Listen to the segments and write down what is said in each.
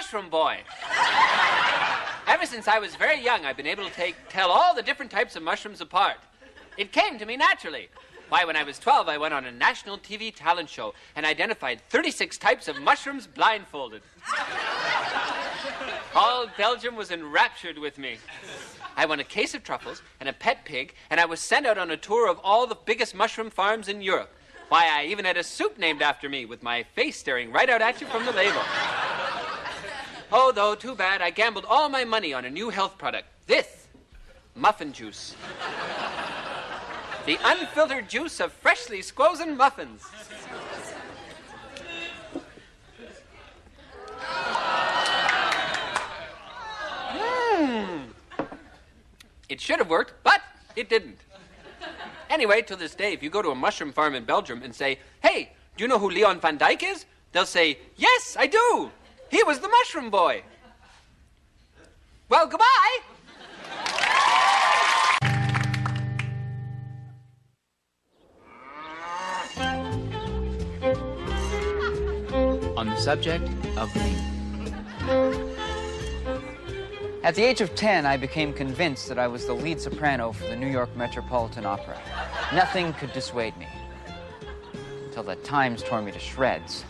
mushroom boy. Ever since I was very young, I've been able to tell all the different types of mushrooms apart. It came to me naturally. Why, when I was 12, I went on a national TV talent show and identified 36 types of mushrooms blindfolded. All Belgium was enraptured with me. I won a case of truffles and a pet pig, and I was sent out on a tour of all the biggest mushroom farms in Europe. Why, I even had a soup named after me with my face staring right out at you from the label. Oh, though, too bad, I gambled all my money on a new health product. This, muffin juice. The unfiltered juice of freshly squozen muffins. It should have worked, but it didn't. Anyway, to this day, if you go to a mushroom farm in Belgium and say, "Hey, do you know who Leon van Dyke is?" They'll say, "Yes, I do. He was the mushroom boy." Well, goodbye. On the subject of me. At the age of 10, I became convinced that I was the lead soprano for the New York Metropolitan Opera. Nothing could dissuade me, until the Times tore me to shreds.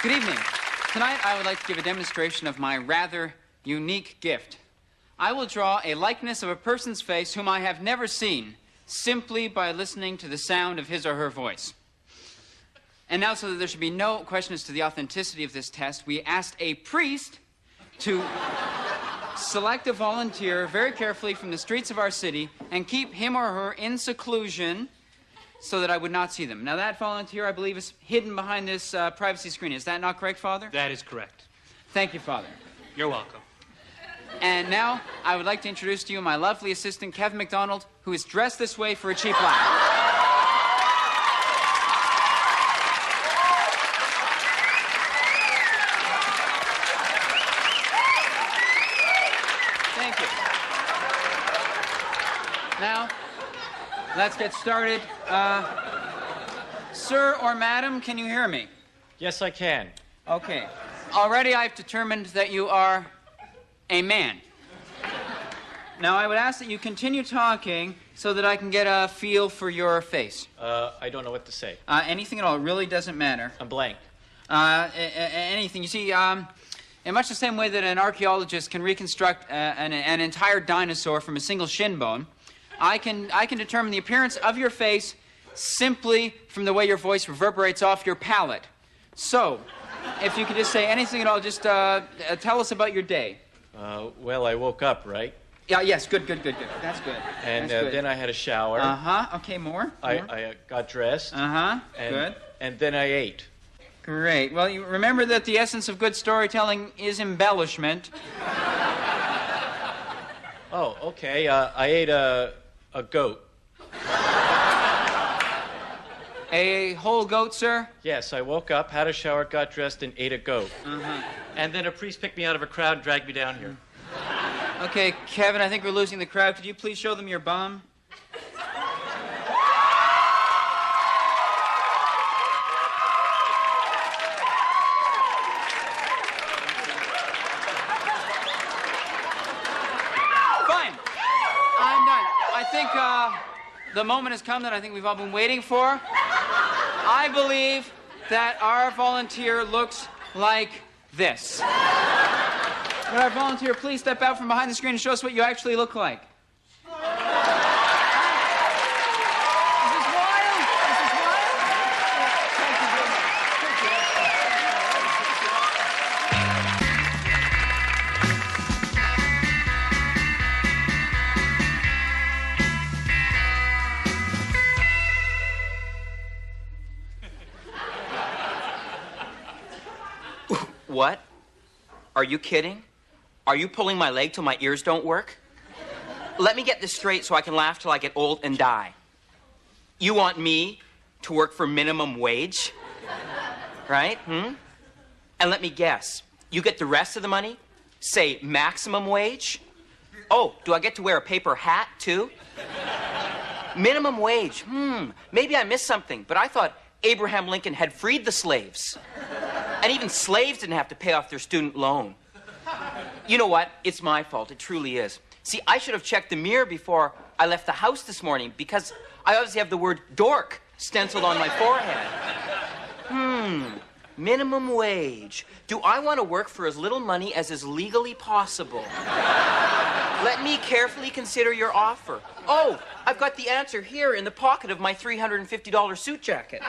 Good evening. Tonight, I would like to give a demonstration of my rather unique gift. I will draw a likeness of a person's face whom I have never seen, simply by listening to the sound of his or her voice. And now, so that there should be no question as to the authenticity of this test, we asked a priest to select a volunteer very carefully from the streets of our city and keep him or her in seclusion so that I would not see them. Now, that volunteer, I believe, is hidden behind this privacy screen. Is that not correct, Father? That is correct. Thank you, Father. You're welcome. And now, I would like to introduce to you my lovely assistant, Kevin McDonald, who is dressed this way for a cheap laugh. Thank you. Now, let's get started. Sir or madam, can you hear me? Yes, I can. Okay. Already I've determined that you are a man. Now, I would ask that you continue talking so that I can get a feel for your face. I don't know what to say. Anything at all. It really doesn't matter. I'm blank. Anything. You see, in much the same way that an archaeologist can reconstruct an entire dinosaur from a single shin bone, I can determine the appearance of your face simply from the way your voice reverberates off your palate. So, if you could just say anything at all, just tell us about your day. Well, I woke up, right? Yeah, yes, good. That's good. And That's good. then I had a shower. Uh-huh, okay, more? I got dressed. Uh-huh, and, good. And then I ate. Great. Well, you remember that the essence of good storytelling is embellishment. Oh, okay. I ate a goat. A whole goat, sir? Yes, I woke up, had a shower, got dressed, and ate a goat. Uh-huh. And then a priest picked me out of a crowd and dragged me down here. Okay, Kevin, I think we're losing the crowd. Could you please show them your bum? Fine. I'm done. I think the moment has come that I think we've all been waiting for. I believe that our volunteer looks like this. Would our volunteer please step out from behind the screen and show us what you actually look like? Is this wild? Is this wild? Thank you very much. Thank you. What? Are you kidding? Are you pulling my leg till my ears don't work? Let me get this straight so I can laugh till I get old and die. You want me to work for minimum wage? right? And let me guess, you get the rest of the money? Say, maximum wage? Oh, do I get to wear a paper hat, too? Minimum wage. Maybe I missed something, but I thought Abraham Lincoln had freed the slaves. And even slaves didn't have to pay off their student loan. You know what? It's my fault. It truly is. See, I should have checked the mirror before I left the house this morning because I obviously have the word dork stenciled on my forehead. Minimum wage. Do I want to work for as little money as is legally possible? Let me carefully consider your offer. Oh, I've got the answer here in the pocket of my $350 suit jacket.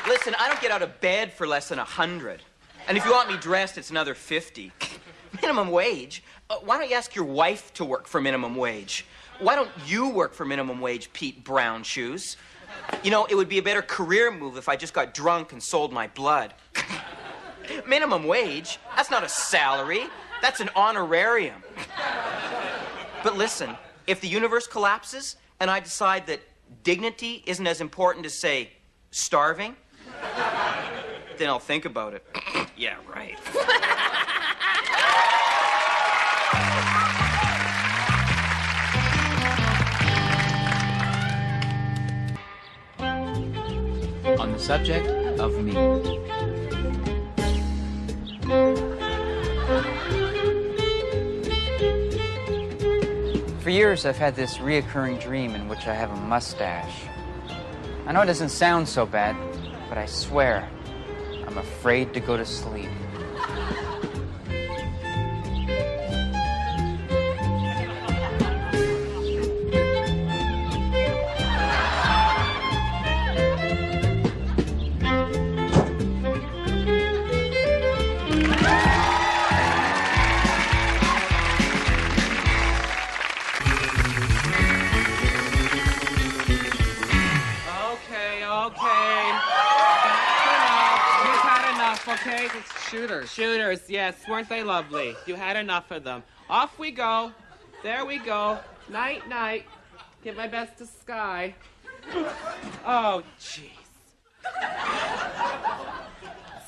Listen, I don't get out of bed for less than 100. And if you want me dressed, it's another 50. Minimum wage? Why don't you ask your wife to work for minimum wage? Why don't you work for minimum wage, Pete Brown Shoes? You know, it would be a better career move if I just got drunk and sold my blood. Minimum wage? That's not a salary. That's an honorarium. But listen, if the universe collapses and I decide that dignity isn't as important as, say, starving, then I'll think about it. Yeah, right. On the subject of me. For years, I've had this reoccurring dream in which I have a mustache. I know it doesn't sound so bad, but I swear, I'm afraid to go to sleep. Okay, it's shooters. Shooters, yes. Weren't they lovely? You had enough of them. Off we go. There we go. Night, night. Give my best to Sky. Oh, jeez.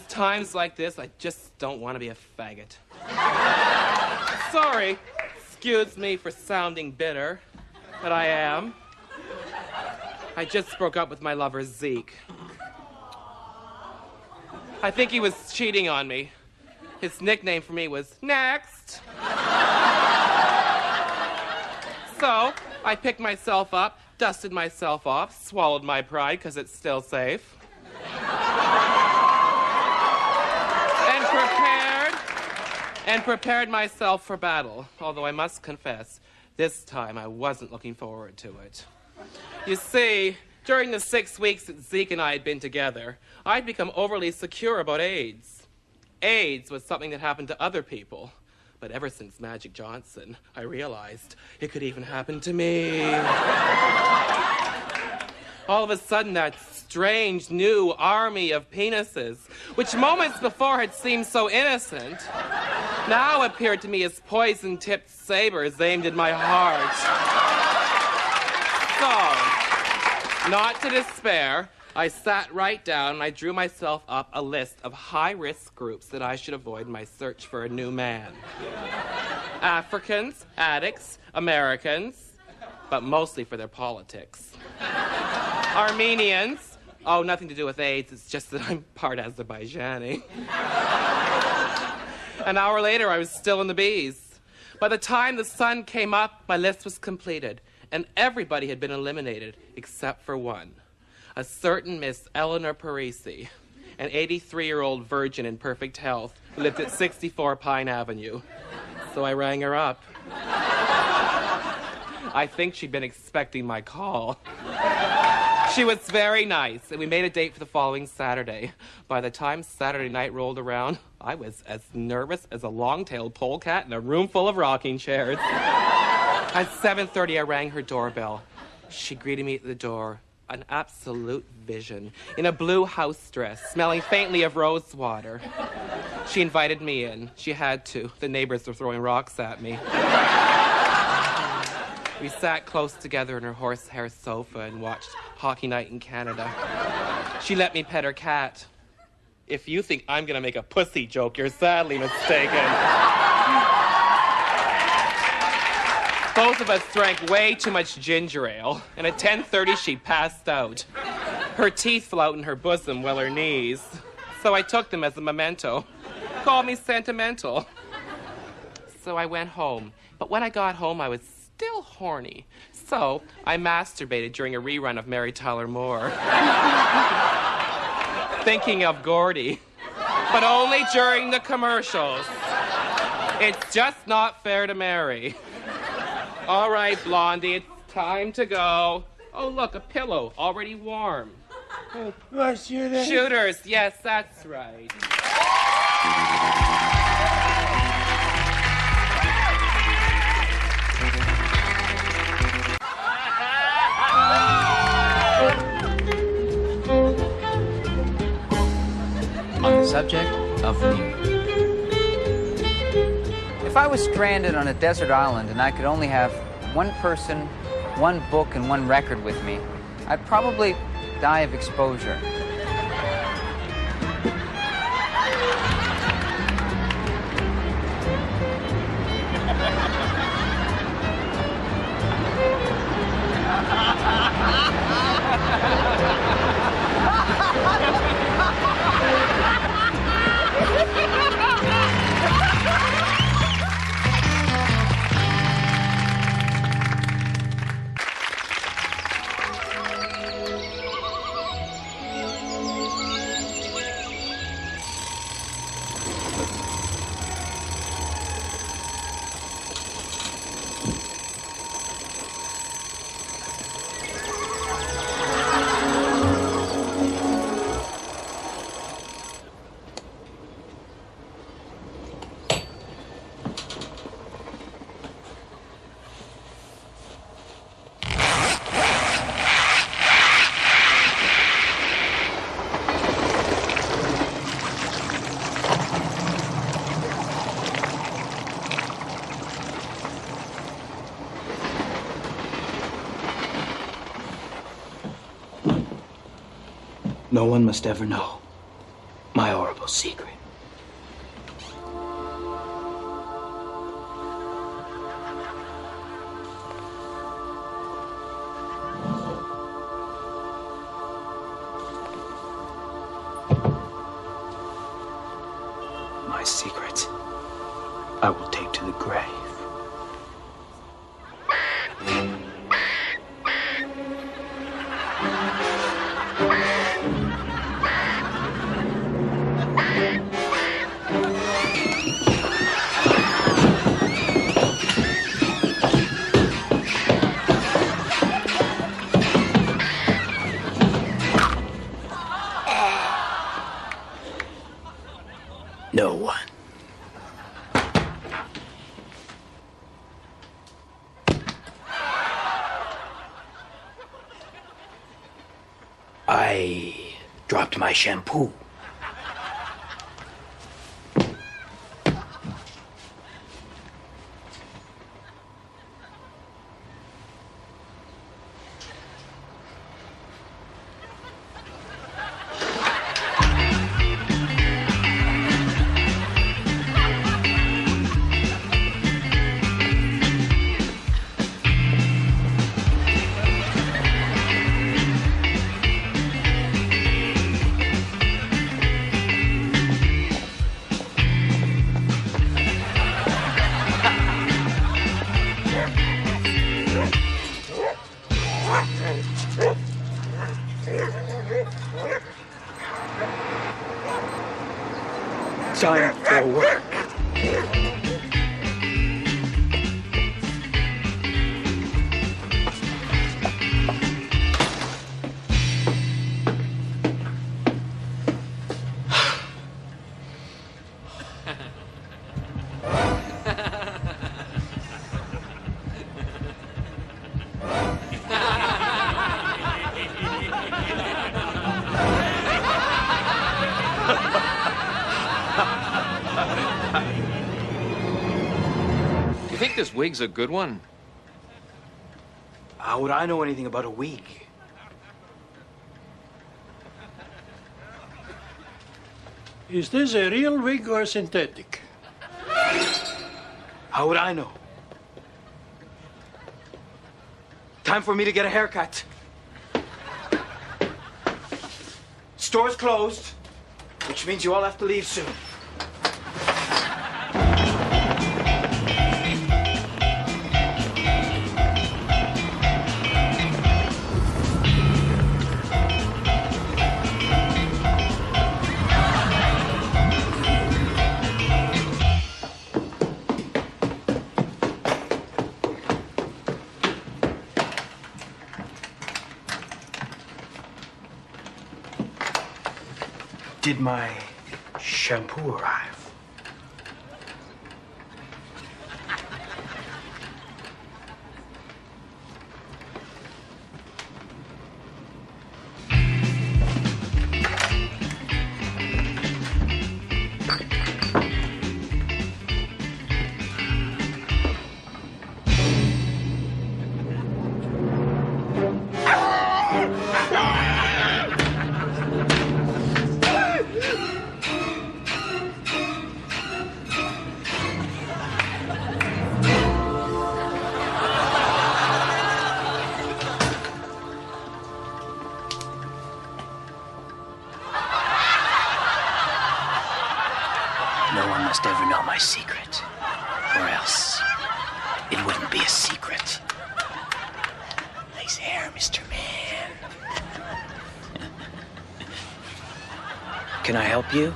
It's times like this, I just don't want to be a faggot. Sorry. Excuse me for sounding bitter, but I am. I just broke up with my lover, Zeke. I think he was cheating on me. His nickname for me was Next. So, I picked myself up, dusted myself off, swallowed my pride because it's still safe. And prepared myself for battle. Although I must confess, this time I wasn't looking forward to it. You see, during the 6 weeks that Zeke and I had been together, I'd become overly secure about AIDS. AIDS was something that happened to other people. But ever since Magic Johnson, I realized it could even happen to me. All of a sudden, that strange new army of penises, which moments before had seemed so innocent, now appeared to me as poison-tipped sabers aimed at my heart. So, not to despair, I sat right down and I drew myself up a list of high-risk groups that I should avoid in my search for a new man. Africans, addicts, Americans, but mostly for their politics. Armenians, oh, nothing to do with AIDS, it's just that I'm part Azerbaijani. An hour later, I was still in the bees. By the time the sun came up, my list was completed, and everybody had been eliminated except for one. A certain Miss Eleanor Parisi, an 83-year-old virgin in perfect health who lived at 64 Pine Avenue. So I rang her up. I think she'd been expecting my call. She was very nice, and we made a date for the following Saturday. By the time Saturday night rolled around, I was as nervous as a long-tailed polecat in a room full of rocking chairs. At 7:30, I rang her doorbell. She greeted me at the door. An absolute vision, in a blue house dress, smelling faintly of rose water. She invited me in. She had to. The neighbors were throwing rocks at me. We sat close together in her horsehair sofa and watched Hockey Night in Canada. She let me pet her cat. If you think I'm gonna make a pussy joke, you're sadly mistaken. Both of us drank way too much ginger ale, and at 10:30 she passed out. Her teeth fell out in her bosom, well, her knees. So I took them as a memento. Called me sentimental. So I went home. But when I got home, I was still horny. So I masturbated during a rerun of Mary Tyler Moore. Thinking of Gordy. But only during the commercials. It's just not fair to Mary. All right, Blondie, it's time to go. Oh, look, a pillow, already warm. Oh, shooters. Shooters, yes, that's right. On the subject of me. If I was stranded on a desert island and I could only have one person, one book, and one record with me, I'd probably die of exposure. No one must ever know my horrible secret. My secret I will take to the grave. No one. I dropped my shampoo. Time for work. You think this wig's a good one? How would I know anything about a week? Is this a real wig or synthetic? How would I know? Time for me to get a haircut. Store's closed, which means you all have to leave soon. Did my shampoo arrive? No one must ever know my secret, or else it wouldn't be a secret. Nice hair, Mr. Man. Can I help you?